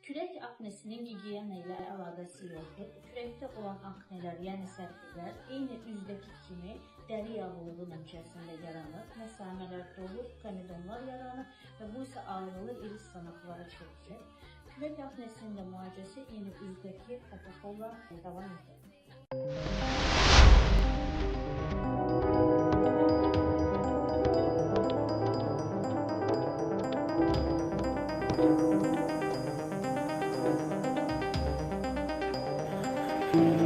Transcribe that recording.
Kürək aknesinin gigiyena ilə əlaqəsi yoxdur. Kürəkdə olan aknelər, yəni sərgilər, eyni üzdəki kimi dəri yağlılığı nəticəsində yaranır, məsamələr dolur, komedonlar yaranır və bu isə ağrılı iri stanaqlara çevrilir. Kürək aknesinin də müalicəsi eyni üzdəki protokolla davam edir. Thank you.